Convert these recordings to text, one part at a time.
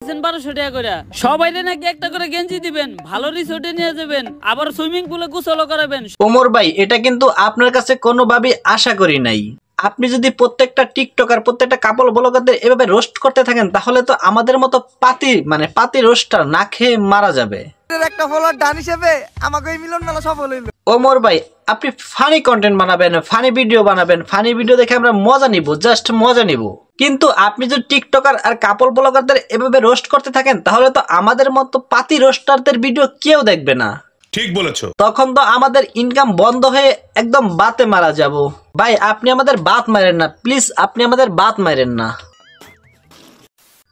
1200 টাকা করে সবাইরে নাকি একটা করে গেঞ্জি দিবেন, ভালো রিসোর্টে নিয়ে যাবেন, আবার সুইমিং পুলে গোসল করাবেন। ওমর ভাই এটা কিন্তু আপনার কাছে কোনোভাবেই আশা করি নাই। আপনি যদি প্রত্যেকটা টিকটকার প্রত্যেকটা কাপল ব্লগারদের এভাবে রোস্ট করতে থাকেন তাহলে তো আমাদের মতো পাতি রোস্টার না খেয়ে মারা যাবে। একটা ফলোয়ার ডান হিসেবে আমাকে এই মিলন মেলা সফল হইল। ওমর ভাই আপনি ফানি কন্টেন্ট বানাবেন, ফানি ভিডিও বানাবেন, ফানি ভিডিও দেখে আমরা মজা নিব, জাস্ট মজা নিব। কিন্তু আপনি যদি টিকটকার আর কাপল ব্লগারদের এভাবে রোস্ট করতে থাকেন তাহলে তো আমাদের মতো পাতি রোস্টারদের ভিডিও কেউ দেখবে না। ঠিক বলেছো। তখন তো আমাদের ইনকাম বন্ধ হয়ে একদম বাতে মারা যাব। ভাই আপনি আমাদের বাত মারেন না প্লিজ, আপনি আমাদের বাত মারেন না।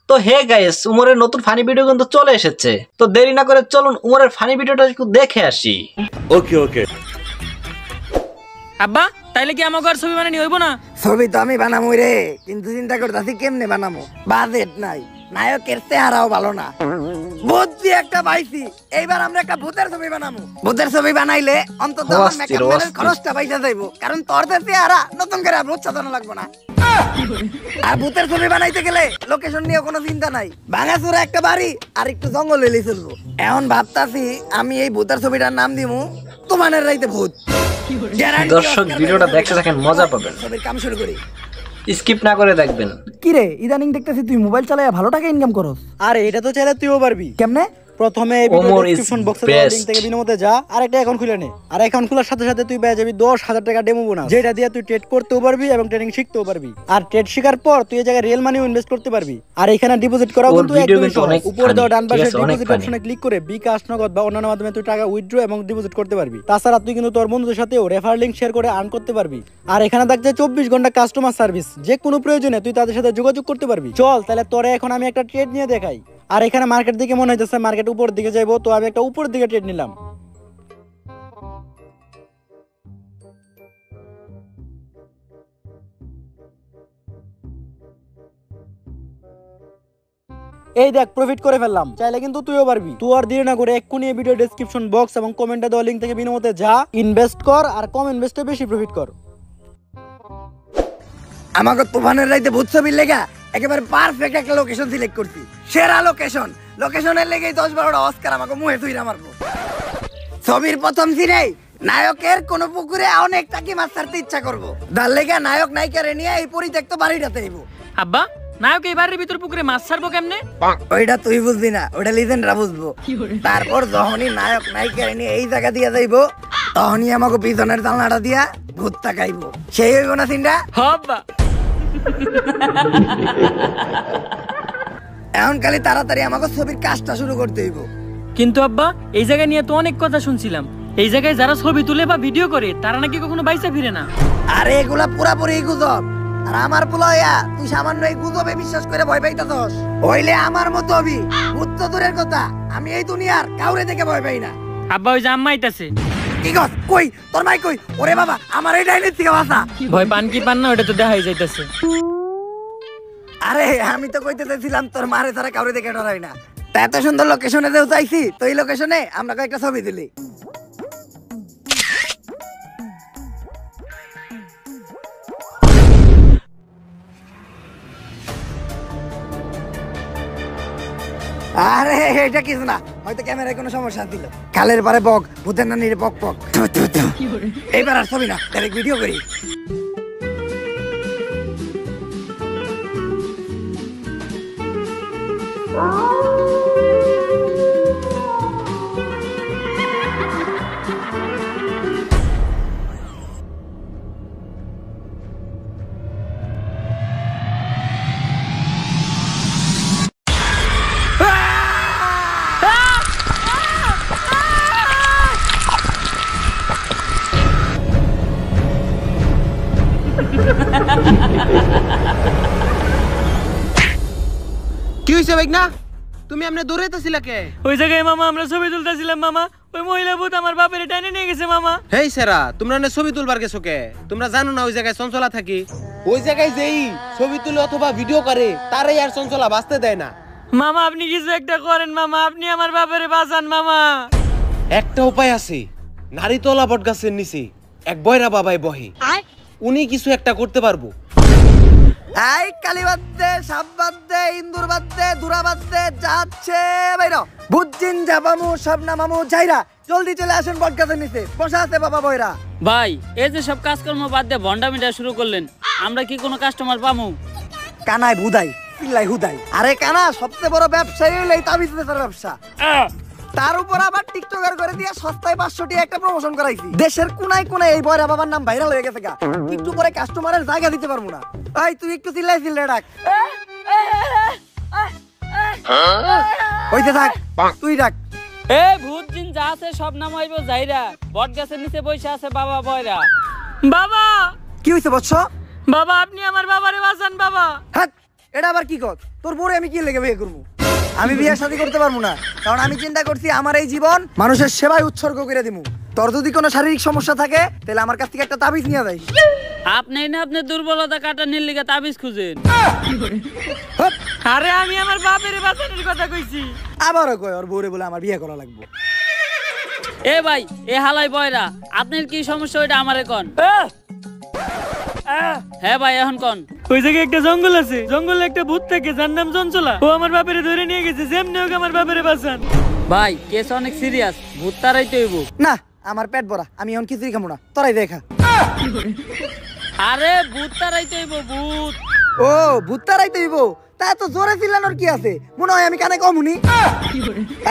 তো হে গাইস, উমরের নতুন ফানি ভিডিও কিন্তু চলে এসেছে। তো দেরি না করে চলুন উমরের ফানি ভিডিওটা একটু দেখে আসি। ওকে ওকে। আব্বা তাইলে কি আমাকে আর ছবি বানানি হইব না? ছবি তো আমি বানামু রে, কিন্তু চিন্তা করতেছি কেমনে বানামো, বাজেট নাই, নায়কের চেহারাও ভালো না। বুদ্ধি একটা পাইছি, এইবার আমরা একটা ভূতের ছবি বানামু। ভূতের ছবি বানাইলে অন্তত আমার মেকআপের খরচটা পয়সা যাইব, কারণ তোর চেহারা নতুন করে ভূত সাজানো লাগবে না। আর ভূতের ছবি বানাইতে গেলে লোকেশন নিয়ে কোনো চিন্তা নাই, ভাঙাচোরা একটা বাড়ি আর একটু জঙ্গল এলে চলবো। এখন ভাবতাছি আমি এই ভূতের ছবিটার নাম দিমু তুফানের রাইতে ভূত। দর্শক ভিডিওটা দেখতে থাকেন, মজা পাবেন। ছবির কাম শুরু করি, স্কিপ না করে দেখবেন। কি রে ইদানিং দেখতেছি তুই মোবাইল চালায় ভালো টাকা ইনকাম করস। আরে এটা তো চাইলে তুইও পারবি। কেমনে? প্রথমে এই ভিডিও ডেসক্রিপশন বক্সে দেওয়া লিংক থেকে বিনামূল্যে যা আর একটা অ্যাকাউন্ট খুলে নে। আর অ্যাকাউন্ট খোলার সাথে সাথে তুই পেয়ে যাবি 10,000 টাকা ডেমো বোনাস, যেটা দিয়ে তুই ট্রেড করতেও পারবি এবং ট্রেডিং শিখতেও পারবি। আর ট্রেড শেখার পর তুই এই জায়গায় রিয়েল মানিও ইনভেস্ট করতে পারবি। আর এখানে ডিপোজিট করাও কিন্তু একদমই সহজ। উপরে দেওয়া ডান পাশে ডিপোজিট অপশনে ক্লিক করে বিকাশ, নগদ বা অন্যান্য মাধ্যমে তুই টাকা উইথড্র এবং ডিপোজিট করতে পারবি। তাছাড়া তুই কিন্তু তোর বন্ধুদের সাথেও রেফার লিংক শেয়ার করে আর্ন করতে পারবি। আর এখানে থাকছে 24 ঘন্টা কাস্টমার সার্ভিস, যে কোনো প্রয়োজনে তুই তাদের সাথে যোগাযোগ করতে পারবি। চল তাহলে তোরে এখন আমি একটা ট্রেড নিয়ে দেখাই। আর এখানে মার্কেট দিকে মনে হইতেছে মার্কেট উপর দিকে যাইবো, তো আমি একটা উপর দিকে ট্রেড নিলাম। এই দেখ প্রফিট করে ফেললাম। চাইলে কিন্তু তুইও পারবি। তুই আর দেরি না করে এক্ষুনি এই ভিডিও ডেসক্রিপশন বক্স এবং কমেন্টে দেওয়া লিংক থেকে বিনামূল্যে যা, ইনভেস্ট কর আর কম ইনভেস্টে বেশি প্রফিট কর। আমাকে তুফানের রাইতে ভূত ছবির লেগা একেবারে পারফেক্ট একটা লোকেশন সিলেক্ট করছি, সেরা লোকেশন। লোকেশনের লেগেই 10-12টা অস্কার আমাকে মুহে তুইরা মারবো। ছবির প্রথম সিনেই নায়কের কোন পুকুরে অনেক টাকি মাছ ছাড়তে ইচ্ছা করবো, তার লেগে নায়ক নায়িকারে নিয়ে এই পরিত্যক্ত বাড়িটাতে আইবো। আব্বা নায়ক এই বাড়ির ভিতর পুকুরে মাছ ছাড়বো কেমনে? ওইটা তুই বুঝবি না, ওইটা লিজেন্ডরা বুঝবো। তারপর যখনই নায়ক নায়িকারে নিয়ে এই জায়গা দিয়ে যাইবো তখনই আমাকে পিছনের জানলাটা দিয়া ভূত তাকাইবো। সেই হইব না সিনটা? হব্বা এখন খালি তাড়াতাড়ি আমাকে ছবির কাজটা শুরু করতে হইব। কিন্তু আব্বা এই জায়গায় নিয়ে তো অনেক কথা শুনছিলাম, এই জায়গায় যারা ছবি তুলে বা ভিডিও করে তারা নাকি কখনো বাইসা ফিরে না। আরে এগুলা পুরাপুরি গুজব। আর আমার পোলাইয়া তুই সামান্য এই গুজবে বিশ্বাস করে ভয় পাইতাছস? হইলে আমার মতো হবি। ভূত তো দূরের কথা, আমি এই দুনিয়ার কাউরে দেখে ভয় পাই না। আব্বা ওই যে আম্মা আইতাছে। কি গস কই তোর মাই কই? ওরে বাবা আমার এই ডাইনের থেকে বাঁচা। ভয় পান কি পান না ওটা তো দেখাই যাইতাছে। আরে আমি তো কইতে চাইছিলাম তোর মারে ছাড়া কাউরে দেখে ডরাই না। তা এত সুন্দর লোকেশনে যেও চাইছি, তো এই লোকেশনে আমরা কয়েকটা ছবি তুলি। আরে এটা কিছু না, হয়তো ক্যামেরায় কোনো সমস্যা দিল। খালের পারে বক, ভূতের নানির বক বক। এইবার আর ছবি না, ডাইরেক্ট ভিডিও করি। কি হইছে ভাই না? তুমি আমনে দৌড়াইতাছিলা কে? ওই জায়গায় মামা আমরা ছবি তুলতেছিলাম মামা, ওই মহিলা ভূত আমার বাপের টাইনে নিয়ে গেছে মামা। হেই সেরা, তোমরা না ছবি তুলবার গেছো কে? তোমরা জানো না ওই জায়গায় চঞ্চলা থাকি? ওই জায়গায় যেই ছবি তুলে অথবা ভিডিও করে তারাই আর চঞ্চলা বাঁচতে দেয় না। মামা আপনি কিছু একটা করেন মামা, আপনি আমার বাপের বাঁচান মামা। একটা উপায় আছে, নারীতলা বট গাছের নিচে এক বয়রা বাবাই বহে, উনি কিছু একটা করতে পারবো। এই কালি বাদ দে, সাপ বাদ দে, ইন্দুর বাদ দে, দুরা বাদ দে, যাচ্ছে বাইরো। বুঝছিন যাবামু সব নামামু যাইরা, জলদি চলে আসেন বটগাছের নিচে, বসা আছে বাবা বইরা। ভাই এই যে সব কাজকর্ম বাদ দিয়ে ভন্ডামিটা শুরু করলেন, আমরা কি কোনো কাস্টমার পামু? কানাই বুদাই, পিল্লাই হুদাই। আরে কানা, সবচেয়ে বড় ব্যবসায়ী হইলো এই তাবিজ বেচার ব্যবসা। তার উপর আবার টিকটকার করে দিয়ে সস্তায় 500 টাকা একটা প্রমোশন করাইছি। দেশের কোনায় কোনায় এই বয়রা বাবার নাম ভাইরাল হয়ে গেছে গা। একটু পরে কাস্টমারের জায়গা দিতে পারবো না। এই তুই একটু চিল্লাই ডাক। হইতে থাক, তুই ডাক। এ ভূত জিন যা আছে সব নামাইব যাইরা, বট গাছের নিচে বসে আছে বাবা বয়রা। বাবা, কি হইছে বৎস? বাবা আপনি আমার বাবারে বাঁচান বাবা। হ্যাঁ, এটা আবার কি কর? তোর বউরে আমি কি লেগে বিয়ে করবো? আমি বিয়ে শাদী করতে পারবো না, কারণ আমি চিন্তা করছি আমার এই জীবন মানুষের সেবায় উৎসর্গ করে দিমু। তোর যদি কোনো শারীরিক সমস্যা থাকে তাহলে আমার কাছ থেকে একটা তাবিজ নিয়ে যাই। আপনি না আপনার দুর্বলতা কাটানোর লিগে তাবিজ খুঁজেন। আরে আমি আমার বাপের বাঁচানোর কথা কইছি। আবারও কয় ওর বউরে বলে আমার বিয়ে করা লাগবে। এ ভাই, এ হালাই বয়রা, আপনার কি সমস্যা ওইটা আমারে কন। হ্যাঁ ভাই, এখন কন। ওই জায়গায় একটা জঙ্গল আছে, জঙ্গলে একটা ভূত থাকে যার নাম চঞ্চলা। ও আমার বাপেরে ধরে নিয়ে গেছে, যেমনি হোক আমার বাপেরে বাঁচান। ভাই কেস অনেক সিরিয়াস, ভূত তারাই তো হইব। না, আমার পেট ভরা, আমি এখন কিছুই খাবো না, তোরাই দেখা। আরে ভূত তারাই তো হইব, ভূত। ও ভূত তারাই তো হইব, তা এত জোরে চিল্লানোর কি আছে? মনে হয় আমি কানে কমুনি।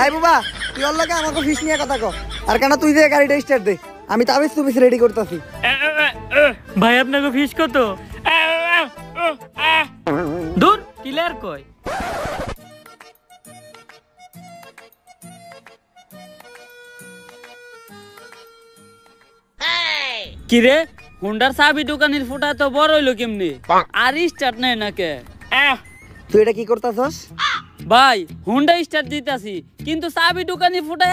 এই বাবা, তুই ওর লগে আমাকে ফিস নিয়ে কথা কর। আর কেন তুই যে গাড়িটা স্টার্ট দে, আমি তাবিজ তুবিজ রেডি করতেছি। ভাই আপনাকে ফিস কত? দূর ক্লিয়ার কয়। কিরে, হুন্ডার চাবি দোকানের ফুটা তো বড় হইলো কেমনি? আর স্টার্ট নেই নাকে? তুই এটা কি করতেছস? ভাই হুন্ডা স্টার্ট দিতাছি, কিন্তু চাবি দোকানের ফুটা